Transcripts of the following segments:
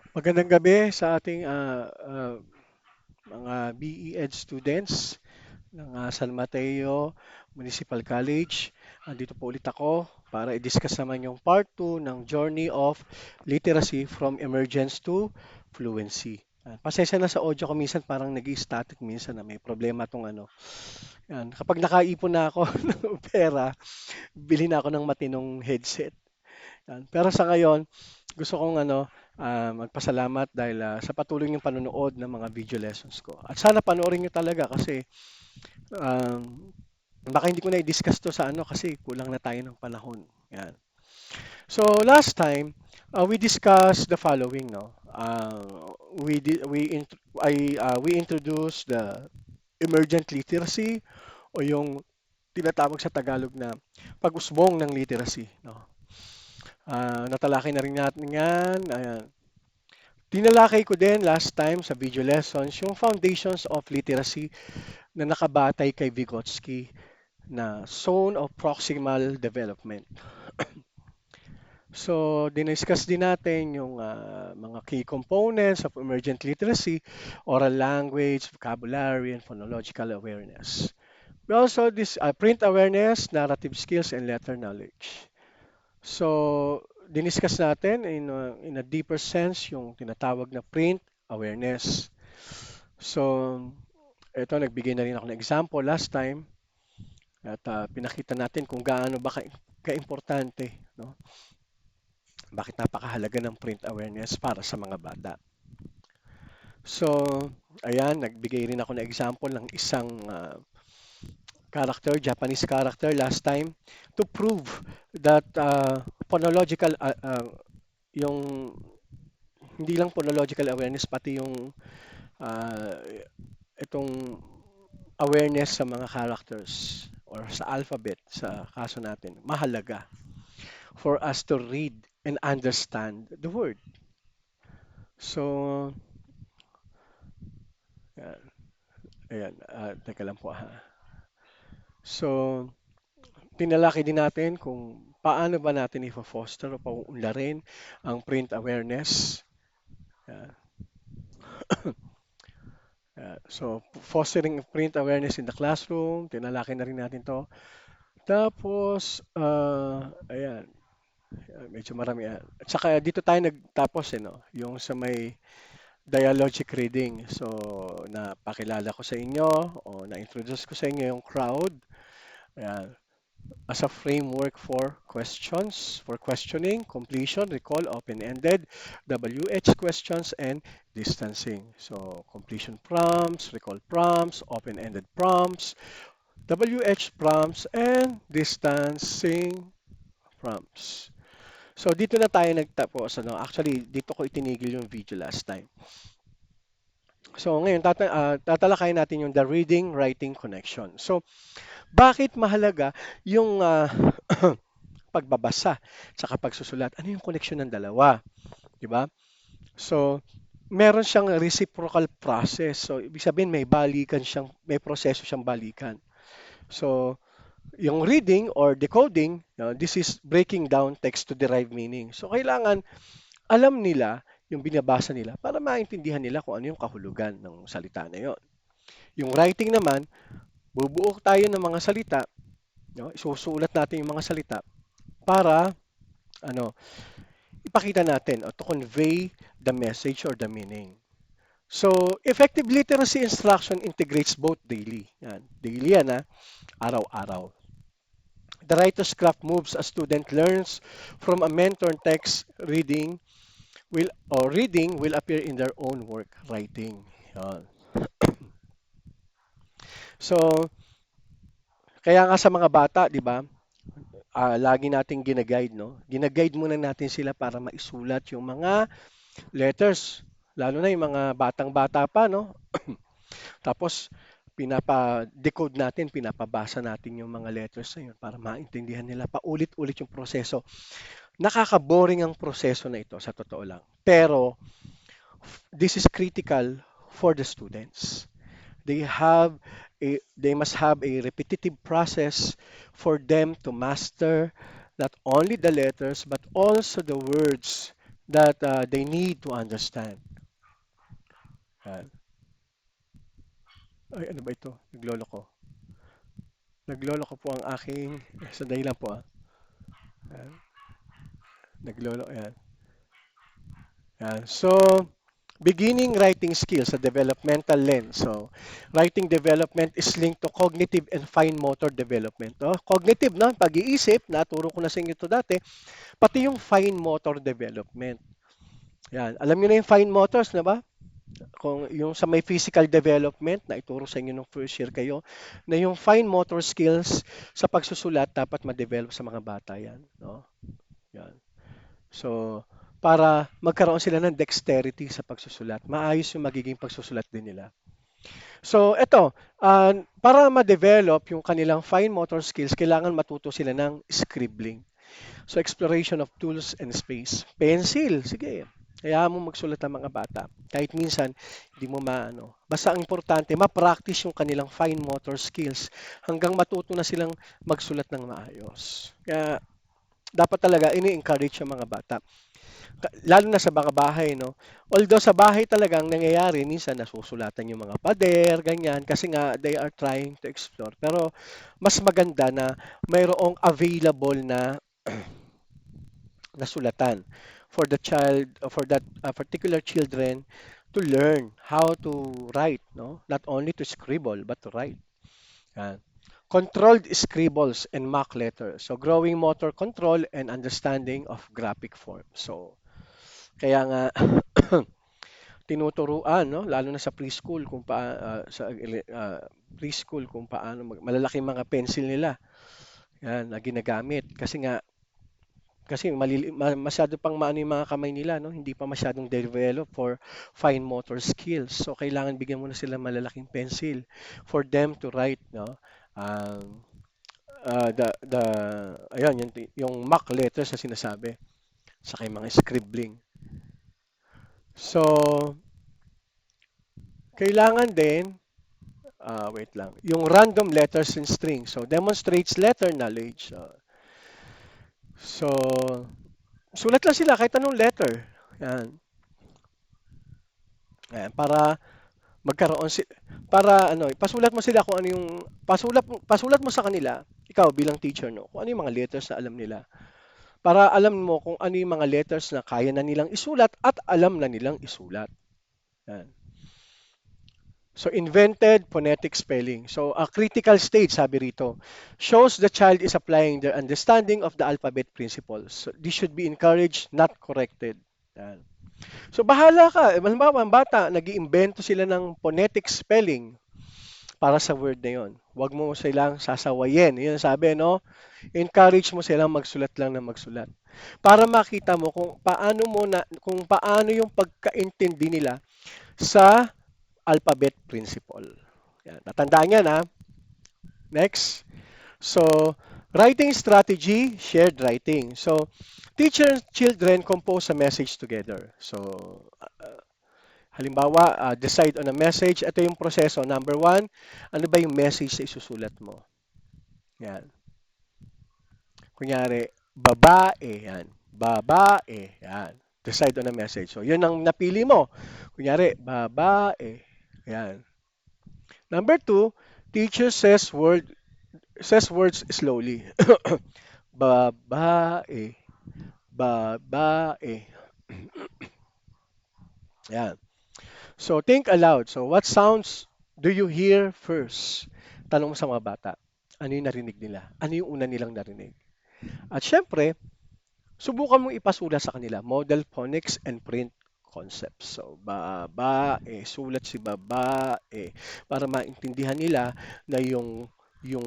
Magandang gabi sa ating mga BE-Ed students ng San Mateo Municipal College. Andito po ulit ako para i-discuss naman yung part 2 ng Journey of Literacy from Emergence to Fluency. Pasensya na sa audio ko minsan parang nag-static minsan na may problema tong ano. Yan. Kapag nakaipon na ako ng pera, bili na ako ng matinong headset. Yan. Pero sa ngayon, gusto kong magpasalamat dahil sa patuloy niyong panonood ng mga video lessons ko. At sana panoorin niyo talaga kasi um, baka hindi ko na i-discuss to sa ano kasi kulang na tayo ng panahon. Yan. So last time, we discussed the following, no. We di- we introduced the emergent literacy o yung tinatawag sa Tagalog na pag-usbong ng literacy, no. Natalakay na rin natin yan. Ayan. Tinalakay ko din last time sa video lessons yung foundations of literacy na nakabatay kay Vygotsky na zone of proximal development. So, diniscuss din natin yung mga key components of emergent literacy, oral language, vocabulary, and phonological awareness. We also print awareness, narrative skills, and letter knowledge. So, diniscuss natin in a deeper sense yung tinatawag na print awareness. So, ito nagbigay na rin ako ng example last time at pinakita natin kung gaano ba kaimportante, no? Bakit napakahalaga ng print awareness para sa mga bata. So, ayan, nagbigay rin ako ng example ng isang character, Japanese character last time to prove that phonological yung hindi lang phonological awareness pati yung ah, itong awareness sa mga characters or sa alphabet sa kaso natin mahalaga for us to read and understand the word. So, ayan, ayan teka lang po ha. So, tinalaki din natin kung paano ba natin i-foster o pauunlarin ang print awareness. Ayan. So, fostering print awareness in the classroom, tinalaki na rin natin to. Tapos, ayan, medyo marami. At saka dito tayo nagtapos, no? Yung sa may dialogic reading. So, napakilala ko sa inyo o na-introduce ko sa inyo yung crowd. Ayan. As a framework for questions, for questioning, completion, recall, open-ended, WH questions, and distancing. So, completion prompts, recall prompts, open-ended prompts, WH prompts, and distancing prompts. So, dito na tayo nagtapos. Ano? Actually, dito ko itinigil yung video last time. So, ngayon, tatalakayin natin yung the reading-writing connection. So, bakit mahalaga yung pagbabasa sa pagsusulat? Ano yung connection ng dalawa? Di ba? So, meron siyang reciprocal process. So, ibig sabihin may proseso siyang balikan. So, yung reading or decoding, this is breaking down text to derive meaning. So, kailangan alam nila yung binabasa nila para maintindihan nila kung ano yung kahulugan ng salita na yon. Yung writing naman, bubuo tayo ng mga salita, no? Isusulat natin yung mga salita para ano, ipakita natin o to convey the message or the meaning. So, effective literacy instruction integrates both daily. Yan. Daily yan, ha? Araw-araw. The writer's craft moves a student learns from a mentor text reading will appear in their own work writing. Yan. So, kaya nga sa mga bata, 'di ba? Lagi nating gina-guide, no? Gina-guide muna natin sila para maisulat yung mga letters, lalo na yung mga batang-bata pa, no? Tapos pinapa-decode natin, pinapabasa natin yung mga letters na yun para maintindihan nila paulit-ulit yung proseso. Nakaka-boring ang proseso na ito sa totoo lang. Pero this is critical for the students. They must have a repetitive process for them to master not only the letters but also the words that they need to understand. Yan. Ay, ano ba ito? Naglolo ko. Naglolo ko po ang aking, sandali lang po ah. Yan. Naglolo, yan. Yan. So, beginning writing skills sa developmental lens. So, writing development is linked to cognitive and fine motor development. No? Cognitive, no? Pag-iisip, naturo ko na sa inyo ito dati, pati yung fine motor development. Yan. Alam niyo na yung fine motors, na ba? Kung yung sa may physical development na ituro sa inyo nung first year kayo, na yung fine motor skills sa pagsusulat dapat ma-develop sa mga bata yan. No? Yan. So, para magkaroon sila ng dexterity sa pagsusulat. Maayos yung magiging pagsusulat din nila. So, ito, para ma-develop yung kanilang fine motor skills, kailangan matuto sila ng scribbling. So, exploration of tools and space. Pencil, sige. Kaya mo magsulat ang mga bata. Kahit minsan, hindi mo maano. Basta ang importante, ma-practice yung kanilang fine motor skills hanggang matuto na silang magsulat ng maayos. Kaya, dapat talaga ini-encourage yung mga bata. Lalo na sa mga bahay, no? Although sa bahay talagang nangyayari, minsan nasusulatan yung mga pader, ganyan, kasi nga they are trying to explore. Pero mas maganda na mayroong available na nasulatan for the child, for that particular children to learn how to write, no? Not only to scribble, but to write. Yan. Controlled scribbles and mock letters. So growing motor control and understanding of graphic form. So kaya nga tinuturuan, no? Lalo na sa preschool kung preschool kung paano malalaking mga pencil nila. Yan na ginagamit kasi nga masyado pang maano yung mga kamay nila, no? Hindi pa masyadong develop for fine motor skills. So kailangan bigyan mo na sila malalaking pencil for them to write, no? Um, the ayan yung mock letters na sinasabi sa kay mga scribbling. So kailangan din wait lang. Yung random letters and strings. So, demonstrates letter knowledge. So, sulat lang sila kahit anong letter. Yan. Yan. Para magkaroon si para ano, pasulat mo sila kung ano yung pasulat mo sa kanila, ikaw bilang teacher no, kung ano yung mga letters na alam nila. Para alam mo kung ano yung mga letters na kaya na nilang isulat at alam na nilang isulat. Yan. So, invented phonetic spelling. So, a critical stage, sabi rito, shows the child is applying their understanding of the alphabet principles. So, this should be encouraged, not corrected. Yan. So, bahala ka. Halimbawa, ang bata, nag-iimbento sila ng phonetic spelling para sa word na yon. Huwag mo silang sasawayin. Yun ang sabi, no? Encourage mo silang magsulat lang ng magsulat. Para makita mo kung paano yung pagkaintindi nila sa alphabet principle. Yan. Natandaan yan, ha? Next. So, writing strategy, shared writing. So, teacher and children compose a message together. So, halimbawa, decide on a message. Ito yung proseso. Number one, ano ba yung message na isusulat mo? Yan. Kunyari, babae. Yan. Babae. Yan. Decide on a message. So, yun ang napili mo. Kunyari, babae. Yan. Number two, teacher says words slowly. Babae, babae. Yan. So think aloud. So what sounds do you hear first? Tanong mo sa mga bata. Ano yung narinig nila? Ano yung una nilang narinig? At syempre, subukan mong ipasula sa kanila. Model phonics and print concepts. So, babae, sulat si babae para maintindihan nila na yung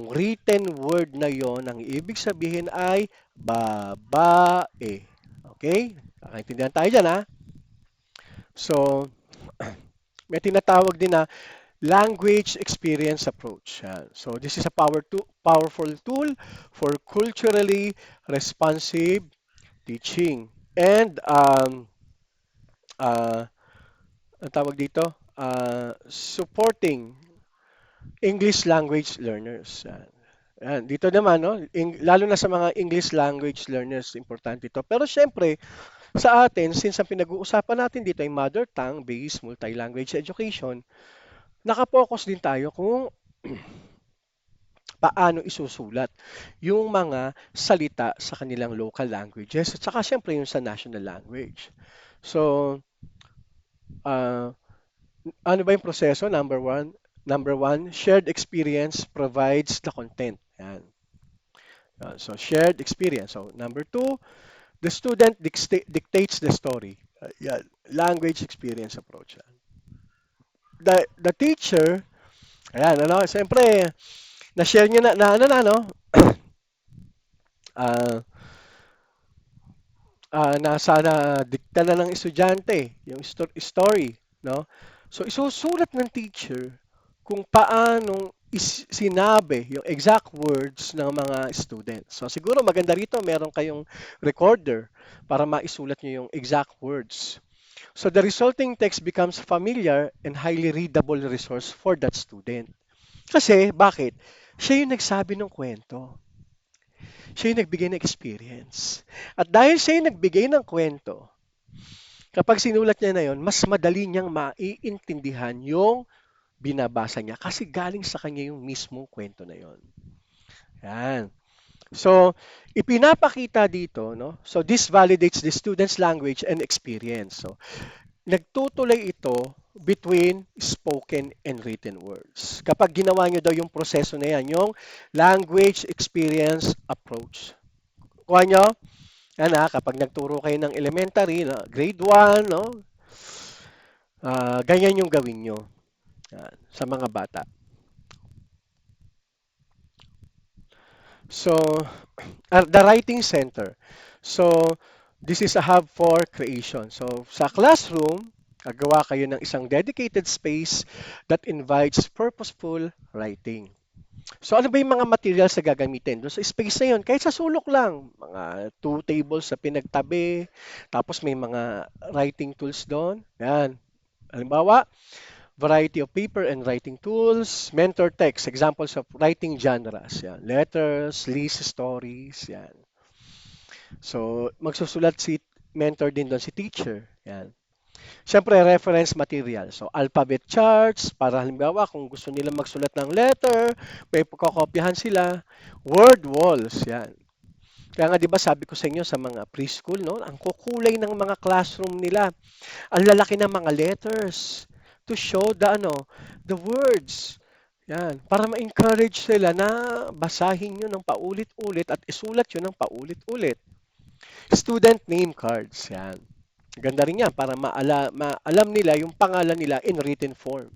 written word na yon ang ibig sabihin ay babae. Okay? Nakaintindihan tayo dyan, ha? So, may tinatawag din na language experience approach. Yan. So, this is a powerful tool for culturally responsive teaching. And, uh, ang tawag dito, supporting English language learners. Yan. Yan. Dito naman, no, lalo na sa mga English language learners, importante ito. Pero syempre, Sa atin, since ang pinag-uusapan natin dito ay mother tongue-based multi-language education, nakapokus din tayo kung paano isusulat yung mga salita sa kanilang local languages at saka syempre yung sa national language. So, ah, ano ba yung proseso? Number one, shared experience provides the content. Yan. So, shared experience. So, number two, the student dictates the story. Yan. Language experience approach. Yan. The teacher, ayan, ano, siyempre, na-share nyo no? Ah, nasa na dikta na ng estudyante yung story, no? So isusulat ng teacher kung paano sinabi yung exact words ng mga students. So siguro maganda rito meron kayong recorder para maisulat niyo yung exact words. So the resulting text becomes familiar and highly readable resource for that student. Kasi bakit? Siya yung nagsabi ng kwento. Siya yung nagbigay ng experience. At dahil siya yung nagbigay ng kwento, kapag sinulat niya na yon, mas madali niyang maiintindihan yung binabasa niya kasi galing sa kanya yung mismong kwento na yon. Yan. So, ipinapakita dito, no? So, this validates the student's language and experience. So, nagtutuloy ito between spoken and written words. Kapag ginawa niyo daw yung proseso na yan, yung language experience approach. Kuha nyo? Yan kapag nagturo kayo ng elementary, no, grade 1, no, ganyan yung gawin nyo sa mga bata. So, the writing center. So, this is a hub for creation. So, sa classroom, gagawa kayo ng isang dedicated space that invites purposeful writing. So ano ba yung mga materials na gagamitin? Doon sa space na yun, kahit sa sulok lang, mga two tables sa pinagtabi, tapos may mga writing tools doon. Yan. Halimbawa, variety of paper and writing tools, mentor text, examples of writing genres. Yan. Letters, lists, stories. Yan. So, magsusulat si mentor din doon, si teacher. Yan. Siyempre, reference material. So, alphabet charts, para halimbawa, kung gusto nila magsulat ng letter, may pagkakopyahan sila. Word walls, yan. Kaya nga, di ba, sabi ko sa inyo sa mga preschool, no, ang kukulay ng mga classroom nila. Ang lalaki ng mga letters to show the words. Yan. Para ma-encourage sila na basahin nyo ng paulit-ulit at isulat yun ng paulit-ulit. Student name cards. Yan. Ganda rin yan para maalam nila yung pangalan nila in written form.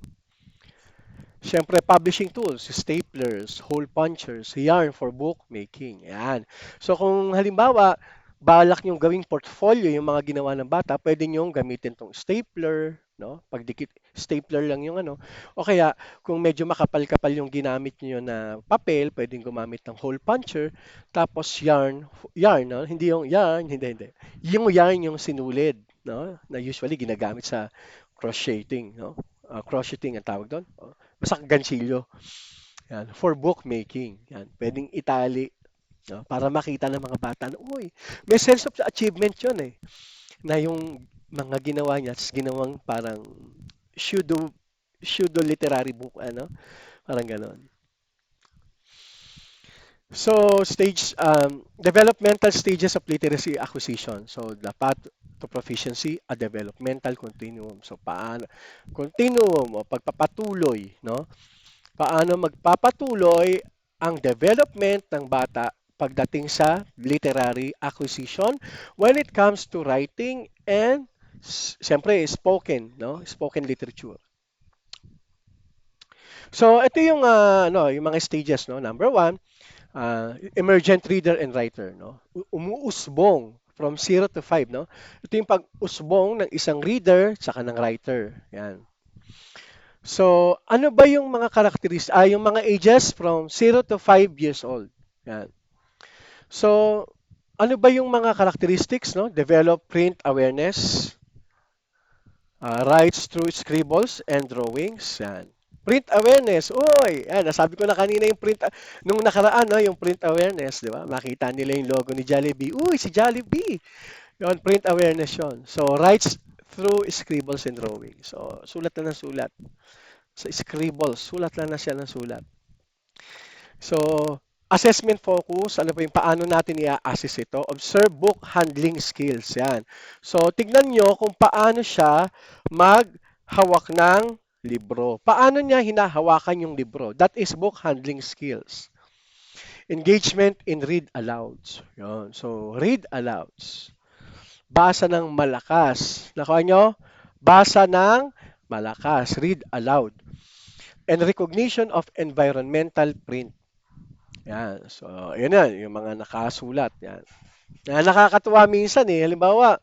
Siyempre, publishing tools, staplers, hole punchers, yarn for bookmaking. Yan. So kung halimbawa, balak niyong gawing portfolio yung mga ginawa ng bata, pwede niyong gamitin tong stapler, no? Pagdikit, stapler lang yung ano. O kaya, kung medyo makapal-kapal yung ginamit niyo na papel, pwedeng gumamit ng hole puncher, tapos yarn, no? Hindi yung yarn, hindi. Yung yarn yung sinulid, no? Na usually ginagamit sa crocheting, no? Crocheting ang tawag doon. Basta ganchilyo. Yan, for bookmaking. Yan, pwedeng itali, no? Para makita ng mga bata na, uy, may sense of achievement yun eh. Na yung mga ginawa niya, ginawang parang pseudo, pseudo literary book, parang ganon. So, developmental stages of literacy acquisition. So, the path to proficiency, a developmental continuum. So, continuum o pagpapatuloy, no? Paano magpapatuloy ang development ng bata pagdating sa literary acquisition when it comes to writing and siyempre spoken, no? Spoken literature. So ito yung yung mga stages, no? Number one, emergent reader and writer, no? Umuusbong from 0 to 5, no? Ito yung pag-usbong ng isang reader saka ng writer. Yan. So, ano ba yung mga yung mga ages from 0 to 5 years old? Yan. So, ano ba yung mga characteristics, no? Develop print awareness, writes through scribbles and drawings. Yan. Print awareness. Uy, yan, nasabi ko na kanina yung nung nakaraan, no, yung print awareness, di ba? Makita nila yung logo ni Jollibee. Uy, si Jollibee. Yon, print awareness yon. So, writes through scribbles and drawings. So, sulat na ng sulat. Sa scribbles, sulat lang na siya ng sulat. So, assessment focus, ano pa yung paano natin i-assess ito? Observe book handling skills. Yan. So, tignan nyo kung paano siya maghawak ng libro. Paano niya hinahawakan yung libro? That is book handling skills. Engagement in read alouds. Yan. So, read alouds. Basa ng malakas. Nakuha nyo? Basa ng malakas. Read aloud. And recognition of environmental print. Yan. So, yun yan. Yung mga nakasulat. Yan. Nakakatuwa minsan eh. Halimbawa,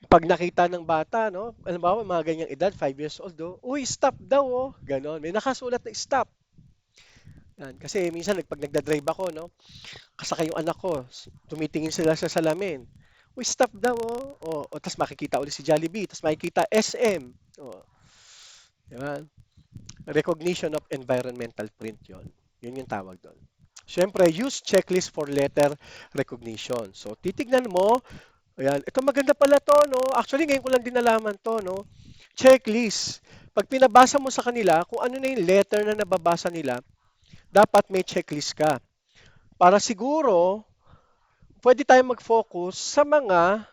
pag nakita ng bata, no? Halimbawa, mga ganyang edad, 5 years old, oh, uy, stop daw, oh. Ganon. May nakasulat na stop. Yan. Kasi minsan, pag nagdadrive ako, no? Kasakay yung anak ko, tumitingin sila sa salamin. Uy, stop daw, oh. Tapos makikita ulit si Jollibee, tapos makikita SM. Oh, diba? Recognition of environmental print yon. Yun yung tawag doon. Siyempre, use checklist for letter recognition. So, titignan mo, ayan, ito maganda pala to, no? Actually, ngayon ko lang din nalaman to, no? Checklist. Pag pinabasa mo sa kanila, kung ano na yung letter na nababasa nila, dapat may checklist ka. Para siguro, pwede tayong mag-focus sa mga,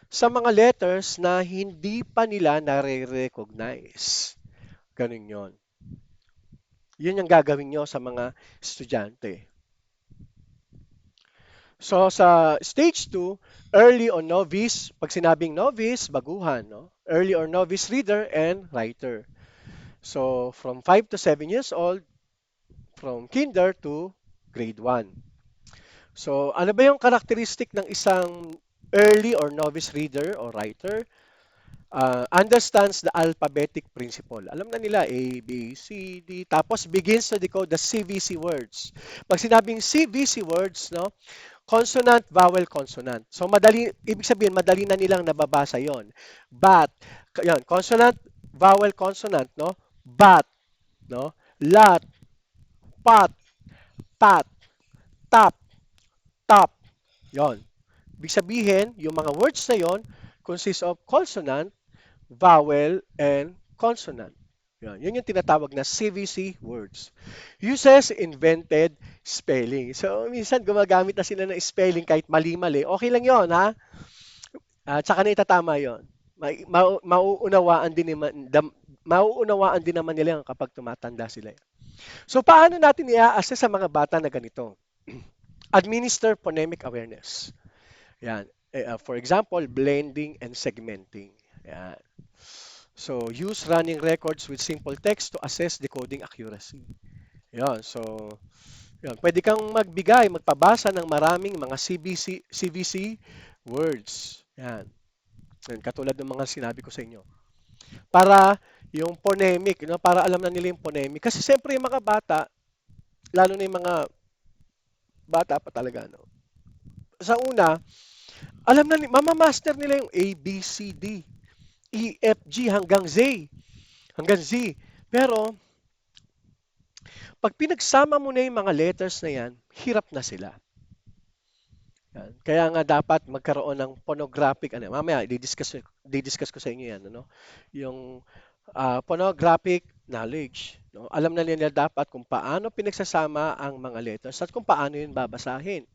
sa mga letters na hindi pa nila nare-recognize. Ganun yon. Yun yung gagawin nyo sa mga estudyante. So sa stage 2, early or novice, pag sinabing novice, baguhan, no? Early or novice reader and writer. So from 5 to 7 years old, from kinder to grade 1. So ano ba yung characteristic ng isang early or novice reader or writer? Understands the alphabetic principle. Alam na nila A, B, C, D, tapos begins to decode the CVC words. Pag sinabing CVC words, no, consonant, vowel, consonant. So madali, ibig sabihin madali na nilang nababasa 'yon. But, yan, consonant, vowel, consonant, no? But, no? Lot, pat, pat, tap, top. 'Yon. Ibig sabihin, yung mga words na 'yon consist of consonant, vowel, and consonant. Yun yung tinatawag na CVC words. Uses invented spelling. So, minsan gumagamit na sila ng spelling kahit mali-mali. Okay lang yon, ha? Tsaka na itatama yon. Mauunawaan din naman nila yan kapag tumatanda sila. So, paano natin i-assess sa mga bata na ganito? Administer phonemic awareness. Yan. For example, blending and segmenting. Yan. So, use running records with simple text to assess decoding accuracy. Yan. So, yan. Pwede kang magpabasa ng maraming mga CVC words. Yan. Yan. Katulad ng mga sinabi ko sa inyo. Para yung phonemic, no? Para alam na nila yung phonemic. Kasi siyempre yung mga bata, lalo na yung mga bata pa talaga, no? Sa una, alam na, mamamaster nila yung A, B, C, D, E, F, G hanggang Z. Hanggang Z. Pero, pag pinagsama mo na yung mga letters na yan, hirap na sila. Yan. Kaya nga dapat magkaroon ng phonographic, mamaya, di-discuss ko sa inyo yan, ano? Yung phonographic knowledge. No? Alam na nila dapat kung paano pinagsasama ang mga letters at kung paano yun babasahin.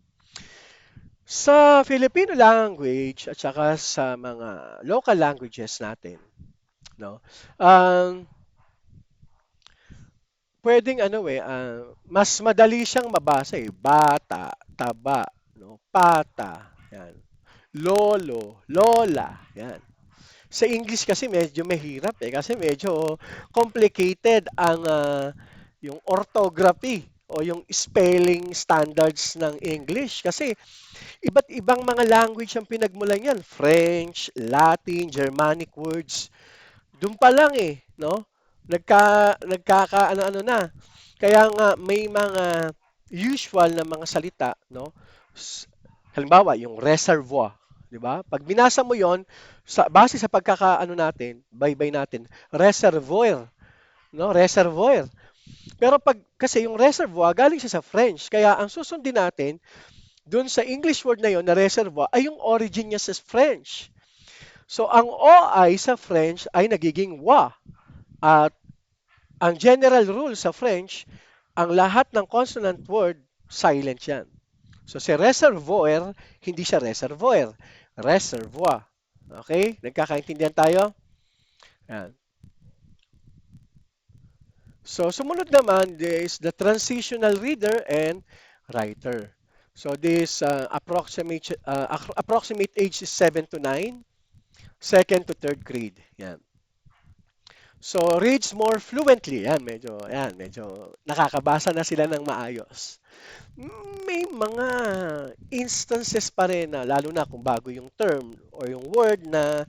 Sa Filipino language at saka sa mga local languages natin, no? Pwedeng mas madali siyang mabasa eh. Bata, taba, no? Pata, yan. Lolo, lola, yan. Sa English kasi medyo mahirap eh kasi medyo complicated ang yung orthography o yung spelling standards ng English kasi iba't ibang mga language ang pinagmulan yan. French, Latin, Germanic words. Doon pa lang eh, no? Ano-ano na. Kaya nga may mga usual na mga salita, no? Halimbawa, yung reservoir, 'di ba? Pag binasa mo 'yon, base sa pagkakaano natin, baybay natin, reservoir, no? Reservoir. Pero pag kasi yung reservoir galing siya sa French, kaya ang susundin natin Doon sa English word na yon na reservoir ay yung origin niya sa French. So ang OI sa French ay nagiging wa. At ang general rule sa French, ang lahat ng consonant word, silent yan. So si reservoir, hindi siya reservoir. Reservoir. Okay? Nagkakaintindihan tayo? Yan. So sumunod naman is the transitional reader and writer. So this approximate age is 7 to 9, second to third grade. Yan. So reads more fluently. Yan, medyo nakakabasa na sila ng maayos. May mga instances pa rin na lalo na kung bago yung term or yung word na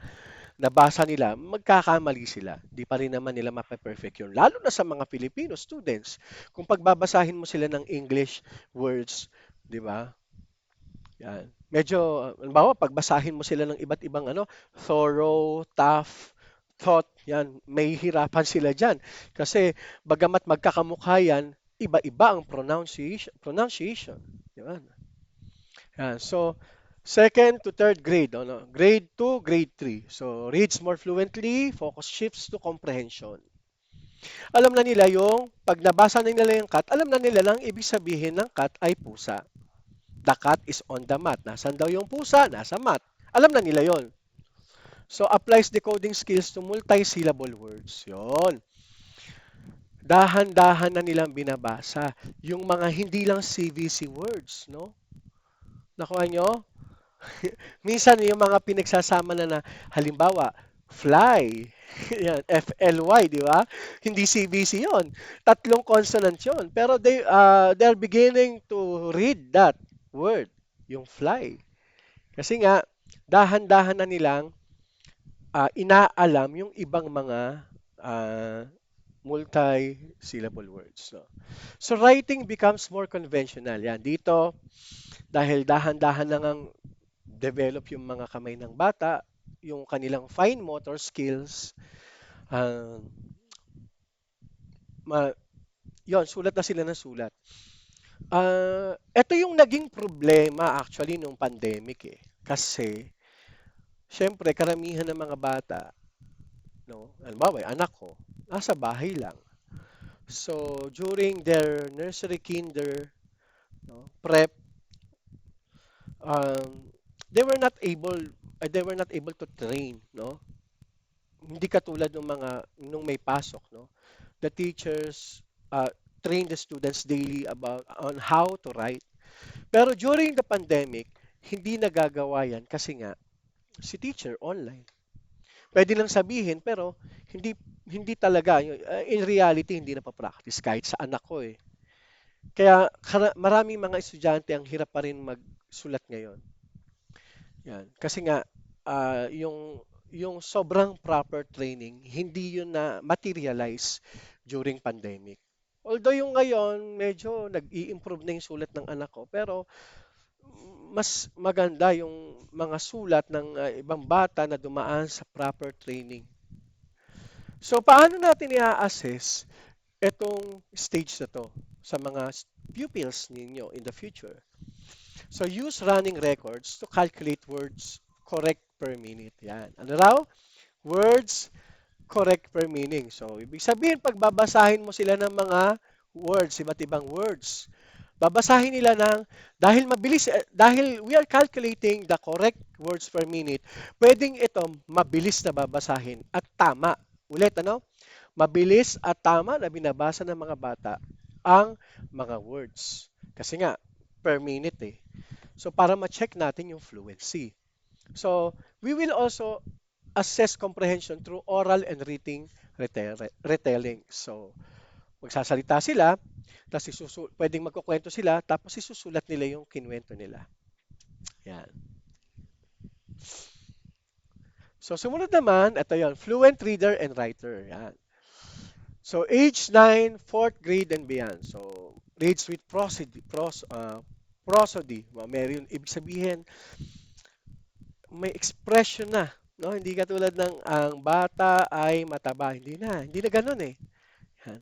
nabasa nila, magkakamali sila. Di pa rin naman nila mape-perfect yun. Lalo na sa mga Filipino students. Kung pagbabasahin mo sila ng English words, di ba? Yan. Medyo, halimbawa, pagbasahin mo sila ng iba't ibang thorough, tough, thought, yan, may hirapan sila dyan. Kasi, bagamat magkakamukha yan, iba-iba ang pronunciation. Di ba? Yan. So, second to third grade, grade 2, grade 3. So, reads more fluently, focus shifts to comprehension. Alam na nila yung, pag nabasa na nila yung cat, alam na nila lang ibig sabihin ng cat ay pusa. The cat is on the mat. Nasaan daw yung pusa? Nasa mat. Alam na nila yon. So, applies decoding skills to multi-syllable words. Yon. Dahan-dahan na nilang binabasa. Yung mga hindi lang CVC words, no? Nakuha nyo? Minsan yung mga pinagsasama na halimbawa, fly. Yan, FLY, di ba? Hindi CBC yon. Tatlong consonant yon. Pero they're beginning to read that word, yung fly. Kasi nga, dahan-dahan na nilang inaalam yung ibang mga uh, multi-syllable words. No? So writing becomes more conventional. Yan, dito, dahil dahan-dahan na ngang develop yung mga kamay ng bata, yung kanilang fine motor skills, uh, ma- yon, sulat na sila ng sulat. Ito yung naging problema actually nung pandemic eh. Kasi, syempre, karamihan ng mga bata, no, halimbawa, yung anak ko, nasa bahay lang. So, during their nursery, kinder, no, prep, um, they were not able to train, no? Hindi katulad ng mga nung may pasok, no? The teachers train the students daily about on how to write. Pero during the pandemic, hindi nagagawa yan kasi nga si teacher online. Pwede lang sabihin pero hindi hindi talaga in reality hindi na pa-practice kahit sa anak ko eh. Kaya maraming mga estudyante ang hirap pa rin magsulat ngayon. Yan. Kasi nga yung sobrang proper training, hindi yun na materialize during pandemic. Although yung ngayon, medyo nag-i-improve na yung sulat ng anak ko, pero mas maganda yung mga sulat ng ibang bata na dumaan sa proper training. So, paano natin i-assess itong stage na to sa mga pupils ninyo in the future? So, use running records to calculate words correct per minute. Yan. Ano raw? Words correct per meaning. So, ibig sabihin, pag babasahin mo sila ng mga words, iba't ibang words, babasahin nila ng, dahil mabilis, dahil we are calculating the correct words per minute, pwedeng ito mabilis na babasahin at tama. Ulit, ano? Mabilis at tama na binabasa ng mga bata ang mga words. Kasi nga, per minute eh. So, para ma-check natin yung fluency. So, we will also assess comprehension through oral and reading retelling. So, magsasalita sila, tapos pwedeng magkukwento sila, tapos isusulat nila yung kinwento nila. Yan. So, sumunod naman, ito yon, fluent reader and writer. Yan. So, age 9, 4th grade and beyond. So, reads with prosody. Meron, ibig sabihin, may expression na. No? Hindi katulad ng ang bata ay mataba. Hindi na ganun eh. Yan.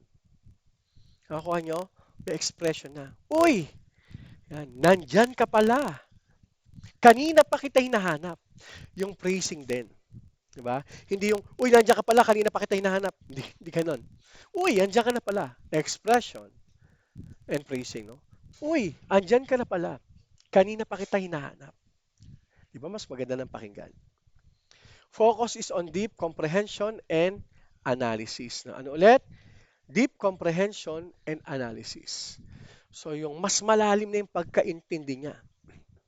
Nakukuha nyo? May expression na. Uy! Yan, nandyan ka pala. Kanina pa kita hinahanap. Yung praising din. Di ba? Hindi yung, uy, nandiyan ka pala, kanina pa kita hinahanap. Hindi ganon. Uy, nandiyan ka na pala. Expression and praising, no? Uy, andyan ka na pala. Kanina pa kita hinahanap. Di ba mas maganda ng pakinggan? Focus is on deep comprehension and analysis. No? Ano ulit? Deep comprehension and analysis. So yung mas malalim na yung pagkaintindi niya.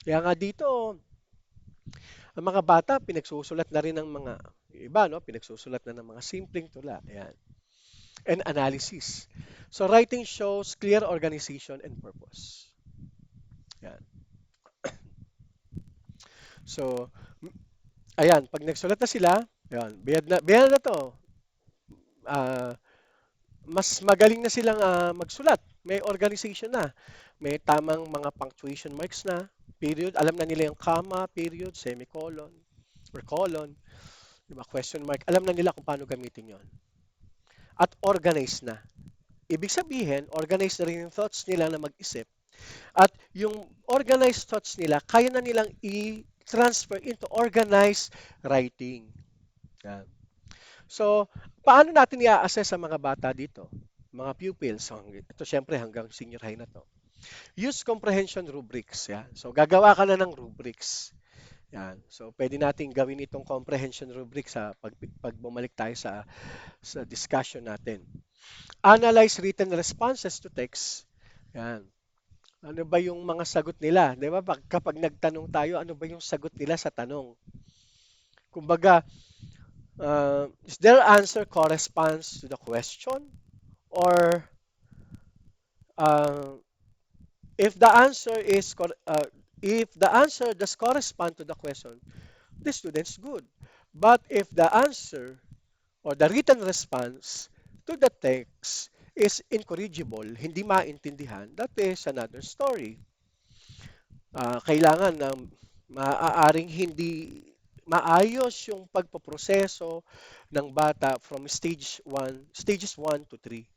Kaya nga dito, ang mga bata, pinagsusulat na rin ng mga iba, no? Pinagsusulat na ng mga simpleng tula. Ayan. And analysis. So writing shows clear organization and purpose. Ayan. So, ayan, pag nagsulat na sila, ayan, biyad na to. Ah, mas magaling na silang magsulat. May organization na. May tamang mga punctuation marks na, period. Alam na nila yung comma, period, semicolon, or colon, diba, question mark. Alam na nila kung paano gamitin yon. At organized na. Ibig sabihin, organized na rin yung thoughts nila na mag-isip. At yung organized thoughts nila, kaya na nilang i-transfer into organized writing. Yan. So, paano natin i-assess ang mga bata dito? Mga pupils. So, ito syempre hanggang senior high na to. Use comprehension rubrics. Yan. So, gagawa ka na ng rubrics. Yan. So, pwede natin gawin itong comprehension rubrics sa pag bumalik tayo sa discussion natin. Analyze written responses to text. Yan. Ano ba yung mga sagot nila? Di ba? Kapag nagtanong tayo, ano ba yung sagot nila sa tanong? Kumbaga, is their answer corresponds to the question? Or uh, if the answer is if the answer does correspond to the question, the student's good. But if the answer or the written response to the text is incorrigible, hindi maintindihan, that is another story. Kailangan na maaaring hindi maayos yung pagpoproseso ng bata from stages 1 to 3.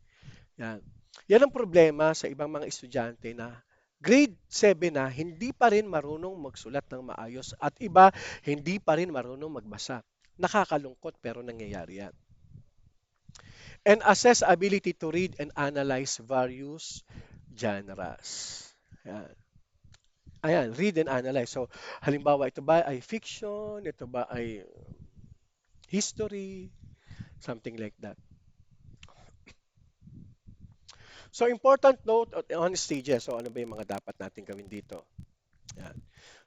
Yan. Yan ang problema sa ibang mga estudyante na grade 7 na hindi pa rin marunong magsulat ng maayos at iba hindi pa rin marunong magbasa. Nakakalungkot pero nangyayari yan. And assess ability to read and analyze various genres. Yan. Ayan, read and analyze. So, halimbawa, ito ba ay fiction? Ito ba ay history? Something like that. So, important note on stages. So, ano ba yung mga dapat natin gawin dito? Yan.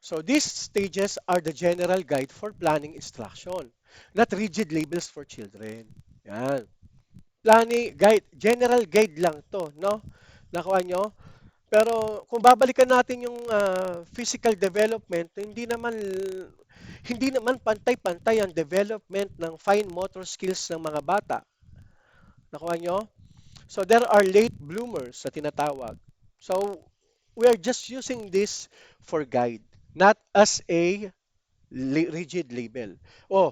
So, these stages are the general guide for planning instruction, not rigid labels for children. Yan. Planning guide, general guide lang to, no? Nakuha nyo? Pero kung babalikan natin yung physical development, hindi naman pantay-pantay ang development ng fine motor skills ng mga bata. Nakuha nyo? So there are late bloomers sa tinatawag. So we are just using this for guide, not as a rigid label. Oh,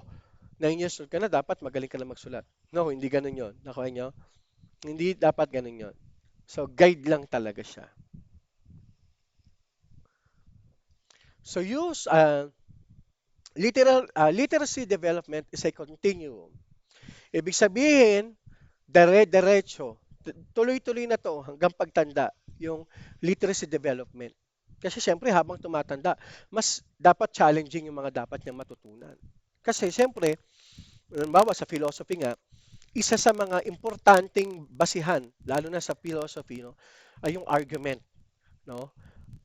9 years old ka na, dapat magaling ka na magsulat. No, hindi ganun yon. Nakuha nyo? Hindi dapat ganun yon. So guide lang talaga siya. So use literacy development is a continuum. Ibig sabihin, dire-diretso, tuloy-tuloy na to hanggang pagtanda, yung literacy development. Kasi siyempre habang tumatanda, mas dapat challenging yung mga dapat niyang matutunan. Kasi siyempre, halimbawa sa philosophy nga, isa sa mga importanteng basihan, lalo na sa philosophy, no, ay yung argument. No?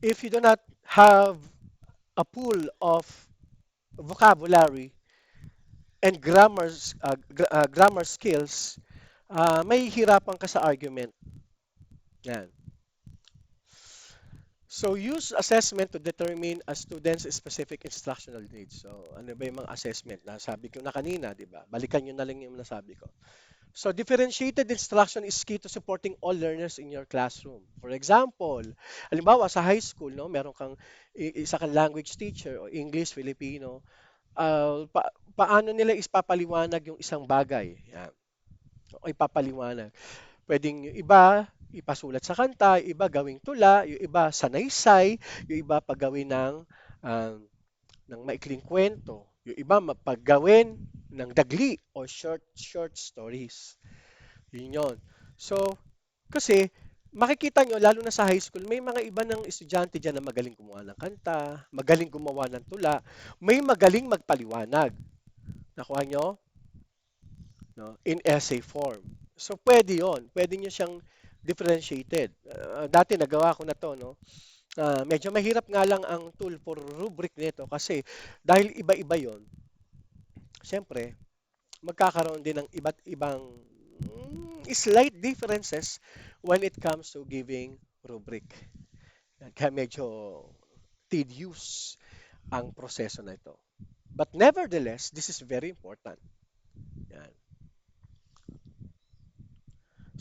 If you do not have a pool of vocabulary and grammar skills, may hirapan ka sa argument. Yan. So use assessment to determine a student's specific instructional needs. So ano ba yung mga assessment? Nasabi ko na kanina, di ba? Balikan nyo na lang yung nasabi ko. So differentiated instruction is key to supporting all learners in your classroom. For example, halimbawa sa high school, no, meron kang isa kang language teacher o English, Filipino, paano nila ispapaliwanag yung isang bagay? Yan. O ipapaliwanag. Pwedeng yung iba, ipasulat sa kanta, yung iba gawing tula, yung iba sanaysay, yung iba paggawin um, ng maikling kwento, yung iba mapaggawin ng dagli o short short stories. Yun yun. So, kasi makikita nyo, lalo na sa high school, may mga iba ng estudyante dyan na magaling gumawa ng kanta, magaling gumawa ng tula, may magaling magpaliwanag. Nakuha nyo? No? In essay form. So, pwede yon. Pwede nyo siyang differentiated. Dati nagawa ko na to, no? Medyo mahirap nga lang ang tool for rubric nito kasi dahil iba-iba yon, siyempre, magkakaroon din ng iba't ibang slight differences when it comes to giving rubric. Kaya medyo tedious ang proseso na ito. But nevertheless, this is very important. Yan.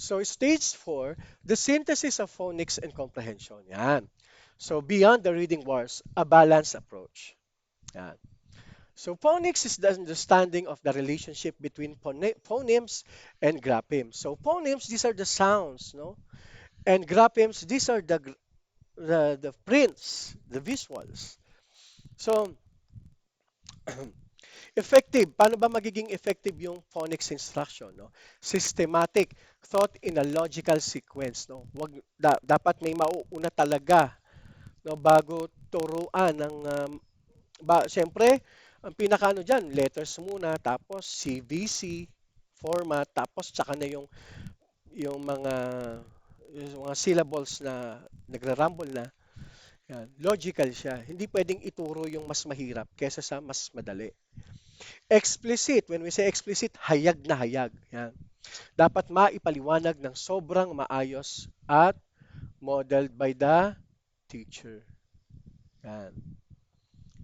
So stage 4, the synthesis of phonics and comprehension. Yan. So beyond the reading wars, a balanced approach. Yan. So phonics is the understanding of the relationship between phonemes and graphemes. So phonemes, these are the sounds, no? And graphemes, these are the prints, the visuals. So effective, paano ba magiging effective yung phonics instruction, no? Systematic, thought in a logical sequence, no? Dapat may mauuna talaga, no, bago turuan ng siyempre, ang pinakaano diyan, letters muna, tapos CVC format, tapos tsaka na yung mga syllables na nagra-rumble na. Yan. Logical siya. Hindi pwedeng ituro yung mas mahirap kaysa sa mas madali. Explicit. When we say explicit, hayag na hayag. Yan. Dapat maipaliwanag ng sobrang maayos at modeled by the teacher. Yan.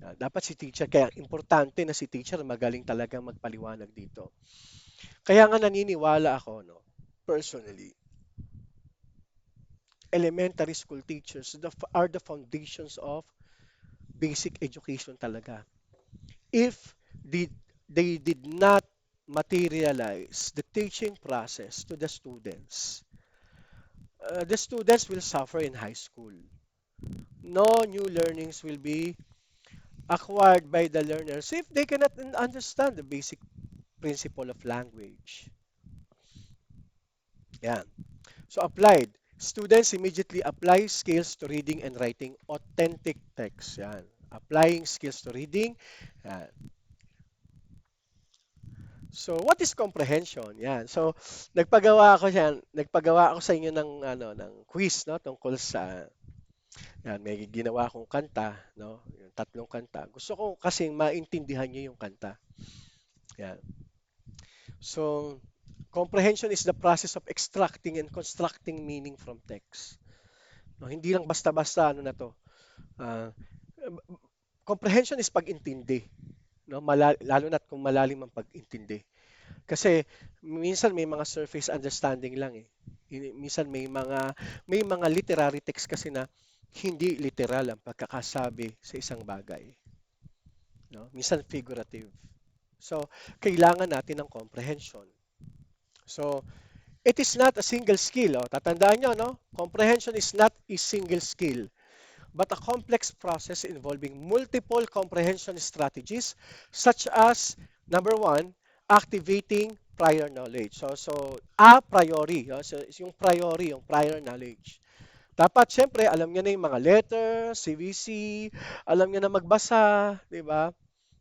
Dapat si teacher, kaya importante na si teacher magaling talagang magpaliwanag dito. Kaya nga naniniwala ako, no, personally, elementary school teachers are the foundations of basic education talaga. If the, they did not materialize the teaching process to the students will suffer in high school. No new learnings will be acquired by the learners if they cannot understand the basic principle of language. Yan. So applied. Students immediately apply skills to reading and writing authentic text. Yan. Applying skills to reading. Yan. So what is comprehension? Yan. So nagpagawa ako sa inyo ng ng quiz, no, tungkol sa yan, may ginawa akong kanta, no, yung tatlong kanta. Gusto ko kasi maintindihan niyo yung kanta. Yan. So comprehension is the process of extracting and constructing meaning from text. No, hindi lang basta-basta ano na to. Ah, comprehension is pag-intindi, no? Lalo na kung malalim ang pag-intindi. Kasi minsan may mga surface understanding lang eh. Minsan may mga literary text kasi na hindi literal ang pagkakasabi sa isang bagay, no? Minsan figurative. So, kailangan natin ng comprehension. So, it is not a single skill. Oh. Tatandaan nyo, no? Comprehension is not a single skill, but a complex process involving multiple comprehension strategies, such as, number one, activating prior knowledge. So a priori. So, yung priori, yung prior knowledge. Dapat, syempre, alam niya na yung mga letters, CVC, alam niya na magbasa, di ba?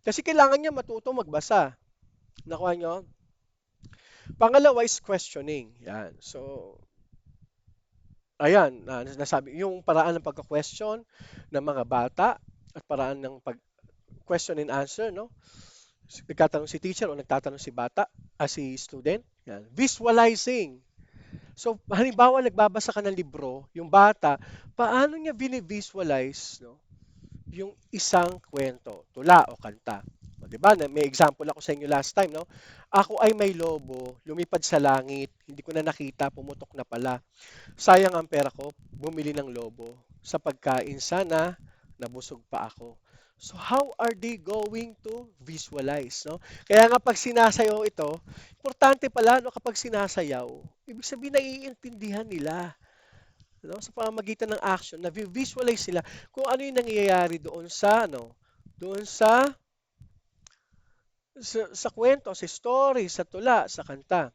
Kasi kailangan niya matuto magbasa. Nakuha niyo? Pangalawa is questioning. Yan. So, ayan, nasabi, yung paraan ng pagka-question ng mga bata at paraan ng pag-question and answer, no? Nagtatanong si teacher o nagtatanong si bata, si student. Yan. Visualizing. So, halimbawa, nagbabasa ka ng libro, yung bata, paano niya visualize, no, yung isang kwento, tula o kanta? O, di ba? May example ako sa inyo last time, no? Ako ay may lobo, lumipad sa langit, hindi ko na nakita, pumutok na pala. Sayang ang pera ko, bumili ng lobo. Sa pagkain sana, nabusog pa ako. So how are they going to visualize, no? Kaya nga pag sinasayaw ito, importante pala no kapag sinasayaw, ibig sabihin naiintindihan nila. no? Sa pamamagitan ng action, na visualize sila kung ano yung nangyayari doon sa ano, doon sa kwento, sa story, sa tula, sa kanta.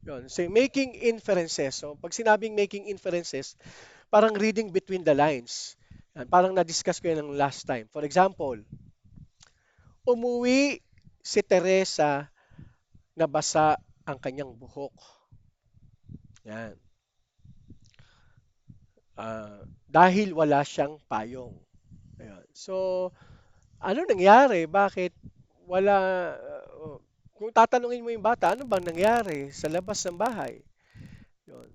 Yun. So, making inferences. So, pag sinabing making inferences, parang reading between the lines. Yan, parang na-discuss ko yan ng last time. For example, umuwi si Teresa na basa ang kanyang buhok. Yan. Dahil wala siyang payong. Ayan. So, ano nangyari? Bakit wala... kung tatanungin mo yung bata, ano bang nangyari sa labas ng bahay? Yun.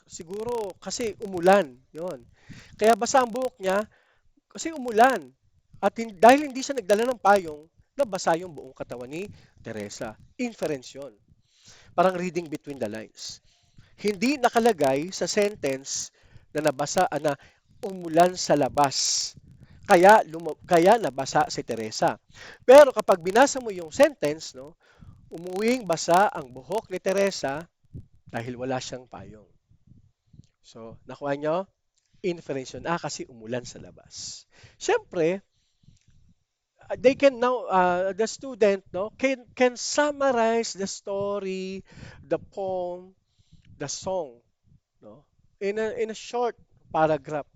Siguro kasi umulan. Yun. Kaya basa ang buhok niya kasi umulan. At dahil hindi siya nagdala ng payong, nabasa yung buong katawan ni Teresa. Inference yun. Parang reading between the lines. Hindi nakalagay sa sentence na na umulan sa labas. Kaya nabasa si Teresa. Pero kapag binasa mo yung sentence, no, umuwing basa ang buhok ni Teresa dahil wala siyang payong. So, nakuha nyo? Inference yun. Kasi umulan sa labas. Siyempre, they can now the student no can summarize the story, the poem, the song, no, in a short paragraph.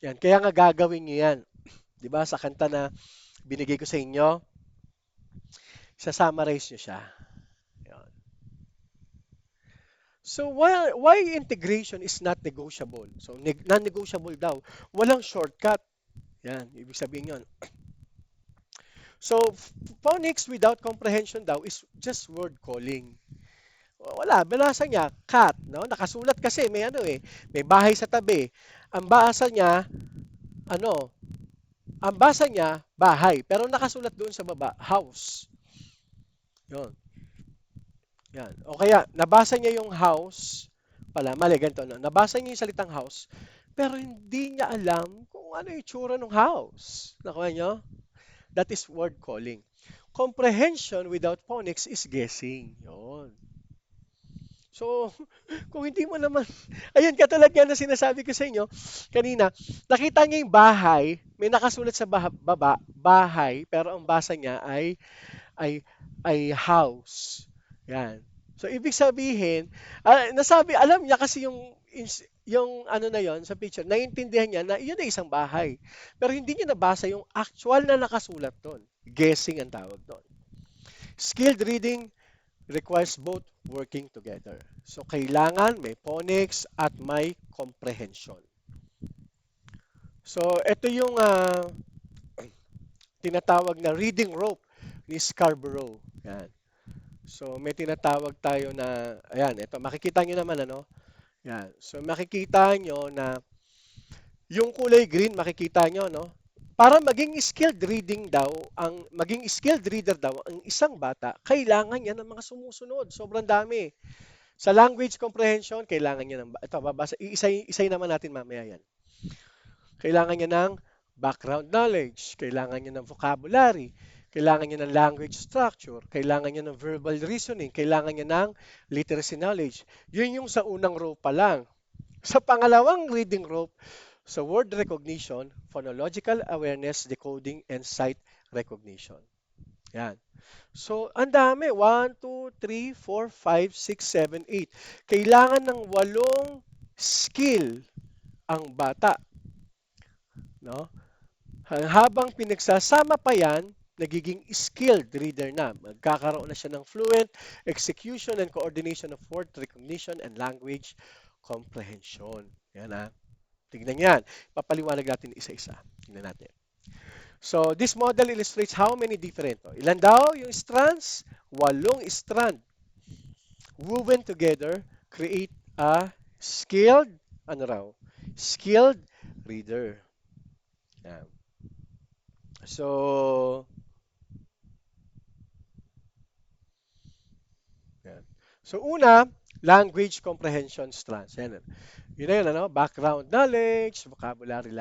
Yan, kaya nga gagawin niyo yan, 'di ba? Sa kanta na binigay ko sa inyo, sa-summarize niyo siya. Yan. So why integration is not negotiable? So non-negotiable daw. Walang shortcut. Yan, ibig sabihin 'yon. So phonics without comprehension daw is just word calling. Wala, binasa niya, cat, no? Nakasulat kasi may ano eh, may bahay sa tabi. Ang basa niya, ano, ang basa niya, bahay. Pero nakasulat doon sa baba, house. Yun. Yan. O kaya, nabasa niya yung house, pala, mali, ganito, no? Nabasa niya yung salitang house, pero hindi niya alam kung ano yung itsura ng house. Nakuha niyo? That is word calling. Comprehension without phonics is guessing. Yun. So, kung hindi mo naman, ayun, katulad nga na sinasabi ko sa inyo kanina, nakita niya yung bahay, may nakasulat sa baba, bahay, pero ang basa niya ay, ay house. Yan. So, ibig sabihin, nasabi, alam niya kasi yung ano na yon sa picture, naiintindihan niya na yun ay isang bahay. Pero hindi niya nabasa yung actual na nakasulat doon. Guessing ang tawag doon. Skilled reading requires both working together. So, kailangan may phonics at may comprehension. So, ito yung tinatawag na reading rope ni Scarborough. Yan. So, may tinatawag tayo na, ayan, ito, makikita nyo naman, ano? Yan. So, makikita nyo na yung kulay green, makikita nyo, no? Para maging skilled reading daw, maging skilled reader daw ang isang bata, kailangan niya ng mga sumusunod. Sobrang dami. Sa language comprehension, kailangan niya ng, ito, babasa, isay naman natin mamaya yan. Kailangan niya ng background knowledge, kailangan niya ng vocabulary, kailangan niya ng language structure, kailangan niya ng verbal reasoning, kailangan niya ng literacy knowledge. Yun yung sa unang row pa lang. Sa pangalawang reading rope, sa word recognition, phonological awareness, decoding, and sight recognition. Yan. So, ang dami. 1, 2, 3, 4, 5, 6, 7, 8. Kailangan ng 8 skill ang bata. No? Habang pinagsasama pa yan, nagiging skilled reader na. Magkakaroon na siya ng fluent execution and coordination of word recognition and language comprehension. Yan ha. Tignan yan. Papaliwanag natin isa-isa. Tignan natin. So, this model illustrates how many different. Ilan daw yung strands? 8 strand. Woven together, create a skilled, ano raw? Skilled reader. Yan. So, yan. So, una, language comprehension strands. Yan. Yun na yun, ano? Background knowledge, vocabulary,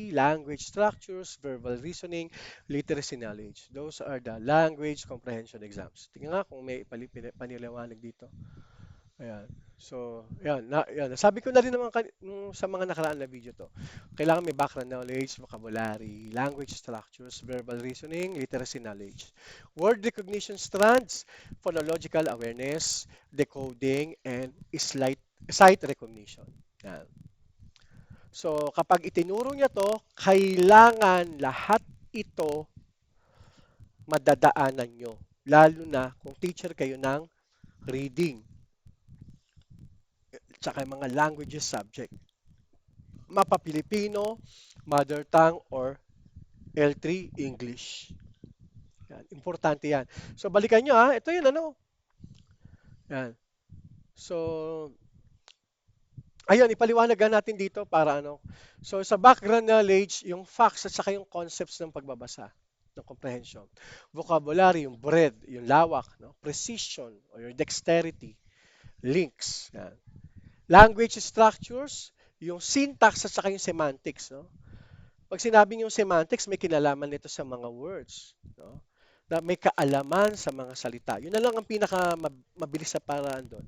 language structures, verbal reasoning, literacy knowledge. Those are the language comprehension exams. Tingnan nga kung may paniliwanag dito. Ayan. So, yan. Sabi ko na rin naman sa mga nakaraan na video to. Kailangan may background knowledge, vocabulary, language structures, verbal reasoning, literacy knowledge, word recognition strands, phonological awareness, decoding, and sight recognition. Yan. So, kapag itinuro niya to, kailangan lahat ito madadaanan nyo. Lalo na kung teacher kayo ng reading, tsaka mga languages subject. Mapa-Pilipino, mother tongue, or L3 English. Yan, importante yan. So, balikan nyo ha. Ito yun, ano. Yan. So, ayun, ipaliwanagan natin dito para ano. So, sa background knowledge, yung facts at saka yung concepts ng pagbabasa, ng comprehension. Vocabulary, yung breadth, yung lawak, no? Precision, or your dexterity, links. Yan. Language structures, yung syntax at saka yung semantics, no? Pag sinabing yung semantics, may kinalaman nito sa mga words, no? Na may kaalaman sa mga salita. Yun na lang ang pinaka mabilis sa paraan doon.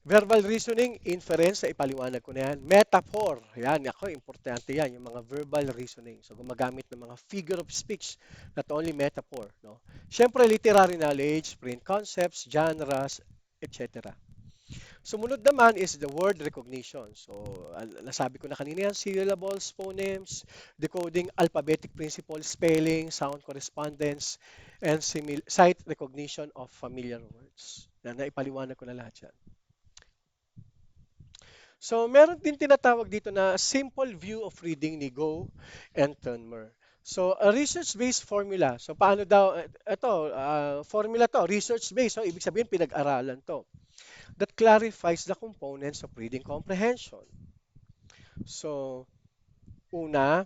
Verbal reasoning, inference, sa ipaliwanag ko na yan. Metaphor, yan, ako, importante yan, yung mga verbal reasoning. So, gumagamit ng mga figure of speech, not only metaphor, no? Siyempre, literary knowledge, print concepts, genres, etc. Sumunod naman is the word recognition. So, nasabi ko na kanina yan, syllables, phonemes, decoding alphabetic principle, spelling, sound correspondence, and sight recognition of familiar words. Naipaliwanag ko na lahat yan. So, meron din tinatawag dito na simple view of reading ni Go and Tunmer. So, a research-based formula. So, paano daw, ito, formula to, research-based. So, ibig sabihin, pinag-aralan to. That clarifies the components of reading comprehension. So, una,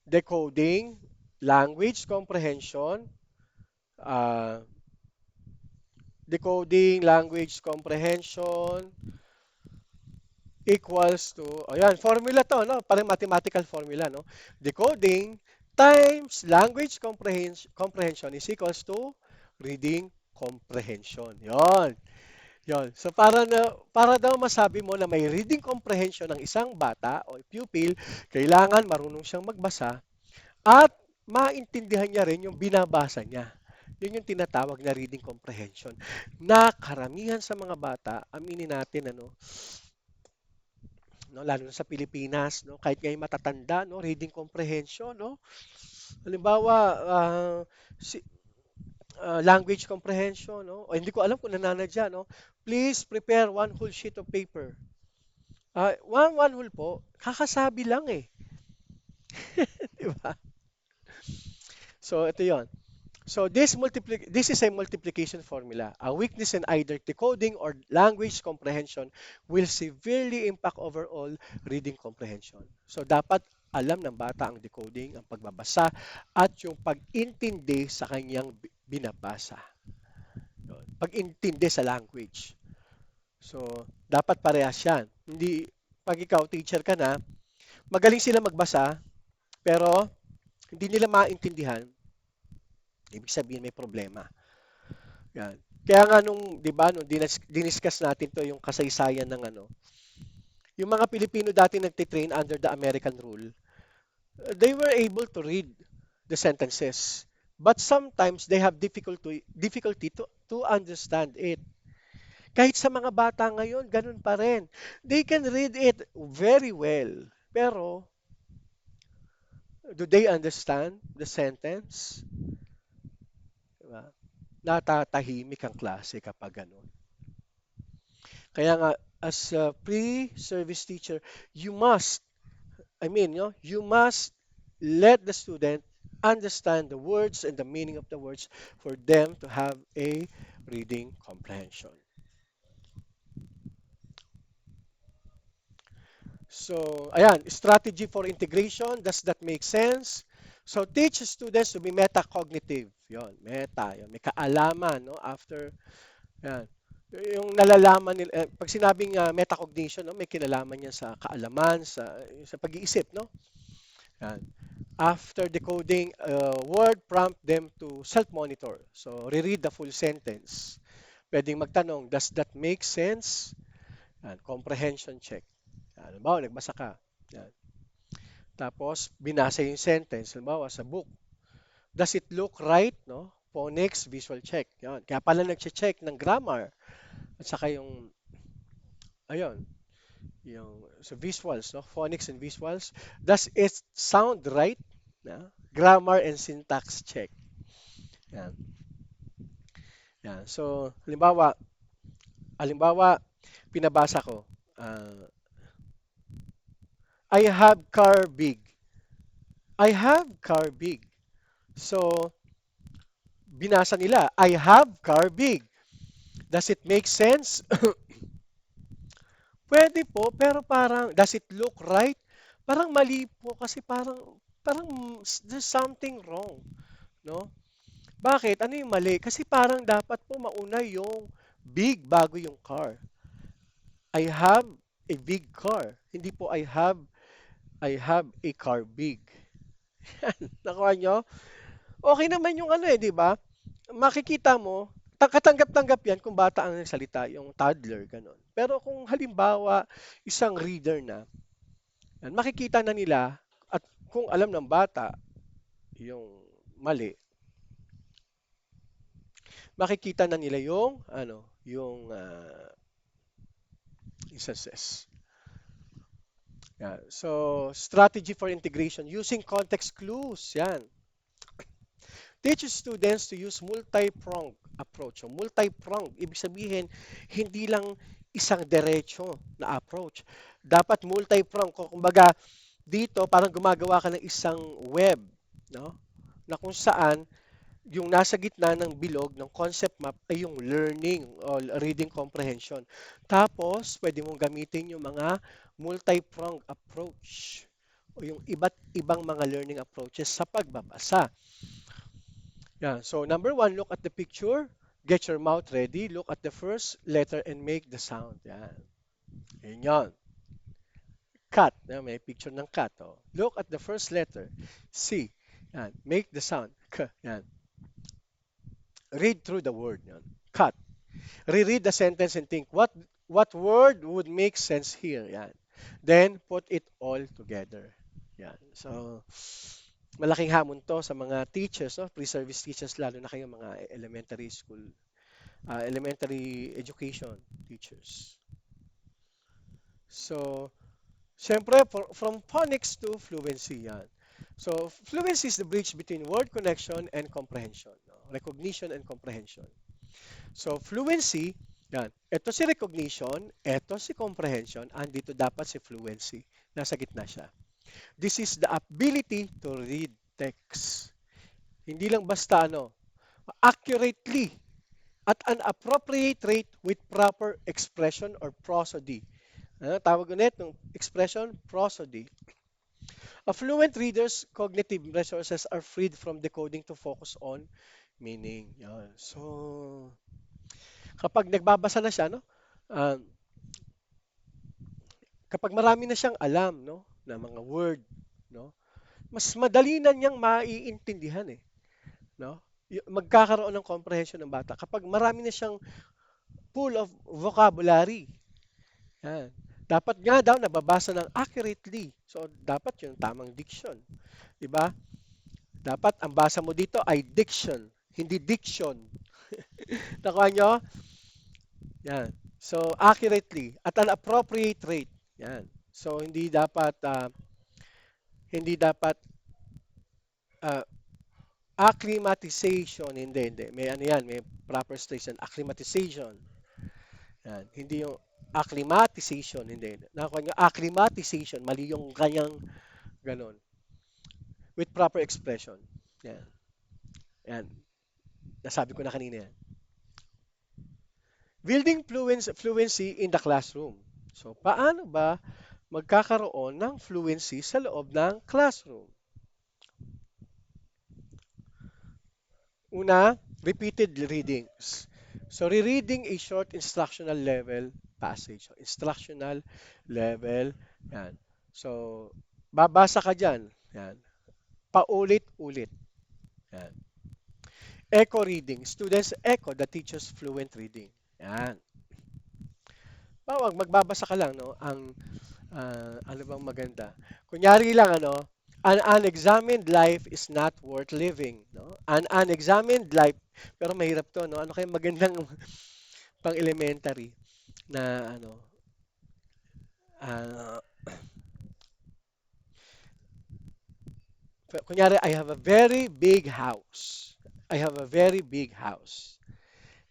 decoding, language comprehension, uh, decoding, language comprehension equals to, ayan, formula to, no? Parang mathematical formula, no? Decoding times language comprehension is equals to reading comprehension. Yon. Yon. So para daw masabi mo na may reading comprehension ng isang bata o pupil, kailangan marunong siyang magbasa at maintindihan niya rin yung binabasa niya. Yun yung tinatawag na reading comprehension. Na karamihan sa mga bata, aminin natin ano, no, lalo na sa Pilipinas, no, kahit ngayon matatanda, no, reading comprehension, no. Halimbawa, si, language comprehension, no? O hindi ko alam kung nananadya, no? Please prepare one whole sheet of paper. One whole po, kakasabi lang eh. Di ba? So, ito yon. So, this is a multiplication formula. A weakness in either decoding or language comprehension will severely impact overall reading comprehension. So, dapat alam ng bata ang decoding, ang pagbabasa, at yung pag-intindi sa kanyang binabasa. Yun. Pag-intindi sa language. So, dapat parehas yan. Hindi, pag ikaw, teacher ka na, magaling sila magbasa, pero hindi nila maintindihan, ibig sabihin may problema. Yan. Kaya nga nung, 'di ba, nung diniscuss natin 'to yung kasaysayan ng ano, yung mga Pilipino dati nagtitrain under the American rule, they were able to read the sentences. But sometimes they have difficulty to understand it. Kahit sa mga bata ngayon, ganun pa rin. They can read it very well. Pero, do they understand the sentence? Diba? Natatahimik ang klase kapag ganun. Kaya nga, as a pre-service teacher, you must, you must let the student understand the words and the meaning of the words for them to have a reading comprehension. So, ayan, strategy for integration. Does that make sense? So, teach students to be metacognitive. Yon, meta. Yon, may kaalaman, no? After, yan. Yung nalalaman nila, pag sinabing metacognition, no, may kinalaman yan sa kaalaman, sa pag-iisip, no? Yan. After decoding a word, prompt them to self-monitor. So, reread the full sentence. Pwedeng magtanong, does that make sense? Yan, comprehension check. Yan, halimbawa, nagbasa ka. Yan. Tapos, binasa yung sentence. Halimbawa, sa book. Does it look right? No? Phonics, visual check. Yan. Kaya pala nag-check ng grammar. At saka yung, ayun, yung so visuals, no? Phonics and visuals. Does it sound right? No? Grammar and syntax check. Yan. Yan. So, halimbawa, pinabasa ko, I have car big. I have car big. So, binasa nila, I have car big. Does it make sense? Pwede po, pero parang, does it look right? Parang mali po kasi parang there's something wrong, no? Bakit? Ano yung mali? Kasi parang dapat po mauna yung big bago yung car. I have a big car. Hindi po I have a car big. Nakuha nyo? Okay naman yung ano eh, di ba? Makikita mo, katanggap-tanggap yan kung bata ang nagsalita, yung toddler, ganun. Pero kung halimbawa, isang reader na, yan, makikita na nila, at kung alam ng bata, yung mali, makikita na nila yung, ano, yung instances. Yan. So, strategy for integration, using context clues, yan. Teach students to use multi-pronged approach. So, multi-pronged, ibig sabihin, hindi lang isang diretso na approach. Dapat multi-pronged. Kumbaga, dito parang gumagawa ka ng isang web, no? Na kung saan yung nasa gitna ng bilog ng concept map ay yung learning o reading comprehension. Tapos, pwede mong gamitin yung mga multi-pronged approach o yung iba't ibang mga learning approaches sa pagbabasa. Yeah, so number one, look at the picture, get your mouth ready, look at the first letter and make the sound. Yan. Yun yun. Cat. Yan, may picture ng cat. Oh. Look at the first letter. C. Yan. Make the sound. K. Yan. Read through the word. Yan. Cat. Reread the sentence and think, what word would make sense here? Yan. Then, put it all together. Yan. So, malaking hamon to sa mga teachers, no? Pre-service teachers, lalo na kayo mga elementary school elementary education teachers. So, syempre, from phonics to fluency yan. So, fluency is the bridge between word connection and comprehension. No? Recognition and comprehension. So, fluency, yan. Ito si recognition, ito si comprehension, andito dapat si fluency. Nasa gitna siya. This is the ability to read text. Hindi lang basta accurately at an appropriate rate with proper expression or prosody. Ano tawag ulit ng expression? Prosody. Affluent readers' cognitive resources are freed from decoding to focus on meaning. Yan. So, kapag nagbabasa na siya, no? ah, kapag marami na siyang alam, no? Na mga word, no? Mas madali na niyang maiintindihan eh, no? Magkakaroon ng comprehension ng bata kapag marami na siyang full of vocabulary. Yan. Dapat nga daw nababasa ng accurately. So, dapat yung tamang diction. 'Di ba? Dapat ang basa mo dito ay diction, hindi diction. Nakuha nyo? Yan. So, accurately at an appropriate rate. Yan. So, hindi dapat uh, acclimatization. Hindi. May ano yan, may proper station. Acclimatization. Yan. Hindi yung acclimatization. Hindi. Nakuha nyo? Acclimatization. Mali yung kanyang ganon. With proper expression. Yan. Yan. Nasabi ko na kanina yan. Building fluency in the classroom. So, paano ba magkakaroon ng fluency sa loob ng classroom? Una, repeated readings. So, rereading a short instructional level passage. So, instructional level. Yan. So, babasa ka dyan. Yan. Paulit-ulit. Yan. Echo reading. Students echo the teacher's fluent reading. Yan. Bawag, magbabasa ka lang, no? Ano bang maganda? Kunyari lang, ano, an unexamined life is not worth living, no? An unexamined life, pero mahirap to, no? Ano kayang magandang pang-elementary na, ano, ah, kunyari, I have a very big house. I have a very big house.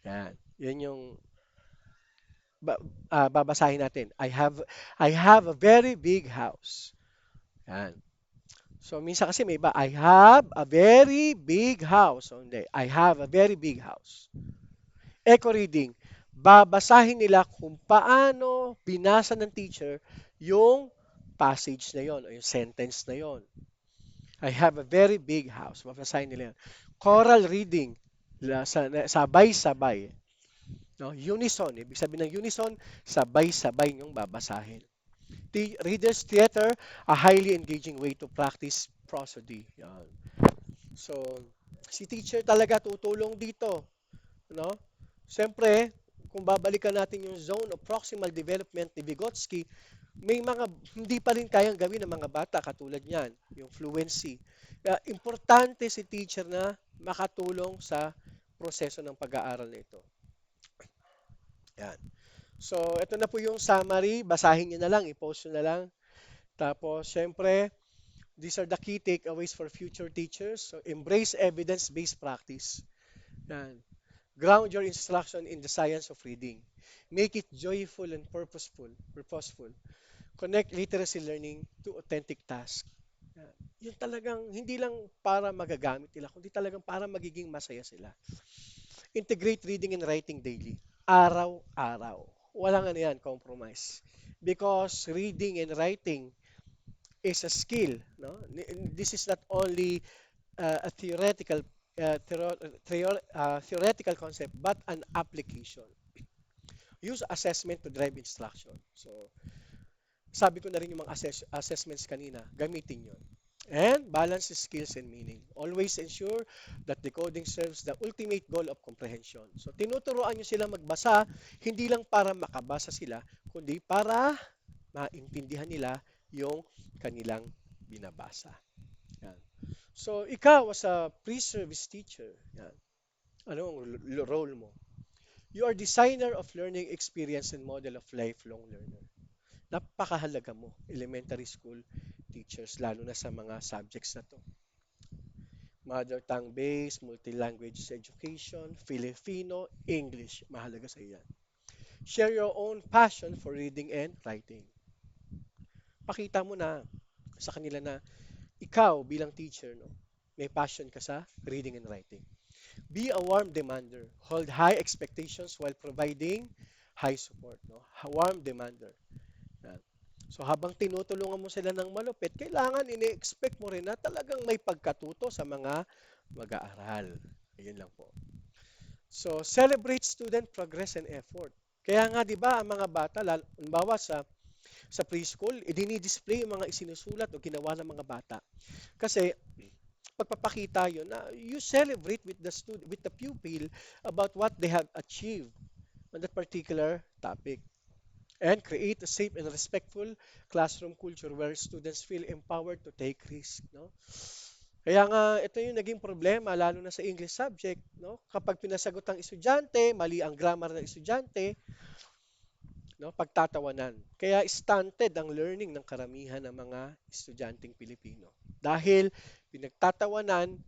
Yan. Yan yung babasahin natin. I have a very big house. Yan. So, minsan kasi may iba, I have a very big house. So, hindi. I have a very big house. Echo reading. Babasahin nila kung paano binasa ng teacher yung passage na yon o yung sentence na yon. I have a very big house. Babasahin nila yan. Choral reading. Sabay-sabay. No? Unison. Ibig sabihin ng unison, sabay-sabay niyong babasahin. Reader's theater, a highly engaging way to practice prosody. Yan. So, si teacher talaga tutulong dito, no? Siyempre, kung babalikan natin yung zone of proximal development ni Vygotsky, may mga hindi pa rin kayang gawin ng mga bata katulad niyan, yung fluency. Kaya importante si teacher na makatulong sa proseso ng pag-aaral nito. Yan. So, ito na po yung summary. Basahin niyo na lang, i-post nyo na lang. Tapos, syempre, these are the key takeaways for future teachers. So, embrace evidence-based practice. Yan. Ground your instruction in the science of reading. Make it joyful and purposeful. Purposeful. Connect literacy learning to authentic tasks. Yan. Yun talagang hindi lang para magagamit nila, kundi talagang para magiging masaya sila. Integrate reading and writing daily. Araw-araw. Walang ano yan, compromise. Because reading and writing is a skill. No? This is not only a theoretical concept, but an application. Use assessment to drive instruction. So, sabi ko na rin yung mga assessments kanina, gamitin yon. And balance skills and meaning. Always ensure that decoding serves the ultimate goal of comprehension. So, tinuturoan nyo sila magbasa, hindi lang para makabasa sila, kundi para maintindihan nila yung kanilang binabasa. Yan. So, ikaw as a pre-service teacher, yan, ano ang role mo? You are designer of learning experience and model of lifelong learner. Napakahalaga mo, elementary school teachers, lalo na sa mga subjects na to. Mother tongue based, multi-language education, Filipino, English, mahalaga sa iyan. Share your own passion for reading and writing. Pakita mo na sa kanila na ikaw bilang teacher, no, may passion ka sa reading and writing. Be a warm demander. Hold high expectations while providing high support. No? Warm demander. Yan. So habang tinutulungan mo sila ng malupit, kailangan ini-expect mo rin na talagang may pagkatuto sa mga mag-aaral. Ayun lang po. So celebrate student progress and effort. Kaya nga 'di ba ang mga bata, halimbawa sa preschool, idini-display yung mga isinusulat o ginawa ng mga bata. Kasi pagpapakita yun na you celebrate with with the pupil about what they have achieved on that particular topic, and create a safe and respectful classroom culture where students feel empowered to take risk, no? Kaya nga ito yung naging problema lalo na sa English subject, no? Kapag pinasagot ang estudyante, mali ang grammar ng estudyante, no? Pagtatawanan. Kaya stunted ang learning ng karamihan ng mga estudyanteng Pilipino. Dahil pinagtatawanan,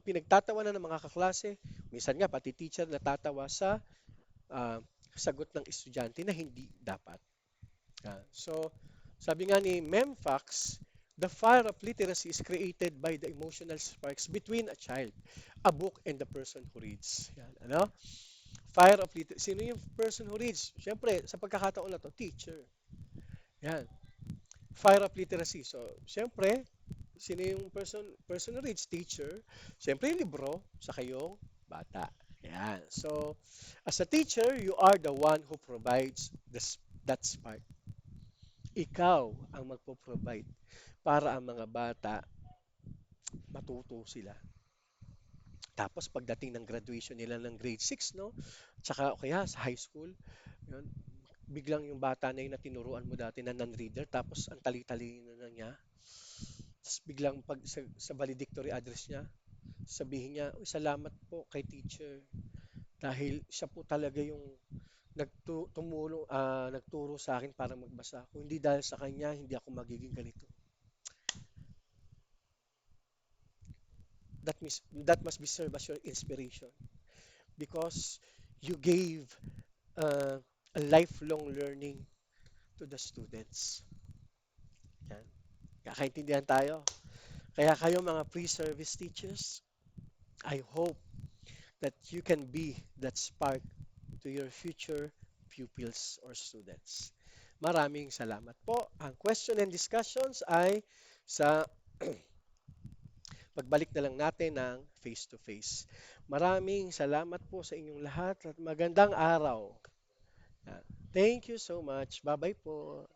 pinagtatawanan ng mga kaklase, minsan nga pati teacher natatawa sa ah, sagot ng estudyante na hindi dapat. So, sabi nga ni Memfax, the fire of literacy is created by the emotional sparks between a child, a book, and the person who reads. Yan, ano? Fire of literacy. Sino yung person who reads? Siyempre, sa pagkakataon na to, teacher. Yan. Fire of literacy. So, siyempre, sino yung person who reads? Teacher. Siyempre, yung libro sa kayong bata. Yan. So, as a teacher, you are the one who provides that spark. Ikaw ang magpo-provide para ang mga bata matuto sila. Tapos pagdating ng graduation nila ng grade 6, no? Tsaka o kaya sa high school, yun, biglang yung bata na yun na tinuruan mo dati na non-reader, tapos ang tali-talino na niya. Tapos biglang pag sa valedictory address niya, sabihin niya, "Uy, salamat po kay teacher dahil siya po talaga yung nagturo sa akin para magbasa. Kung hindi dahil sa kanya, hindi ako magiging ganito." That must be served as your inspiration because you gave uh, a lifelong learning to the students. Yan. Kakaintindihan tayo. Kaya kayo mga pre-service teachers, I hope that you can be that spark to your future pupils or students. Maraming salamat po. Ang question and discussions ay sa pagbalik na lang natin ng face-to-face. Maraming salamat po sa inyong lahat at magandang araw. Thank you so much. Bye-bye po.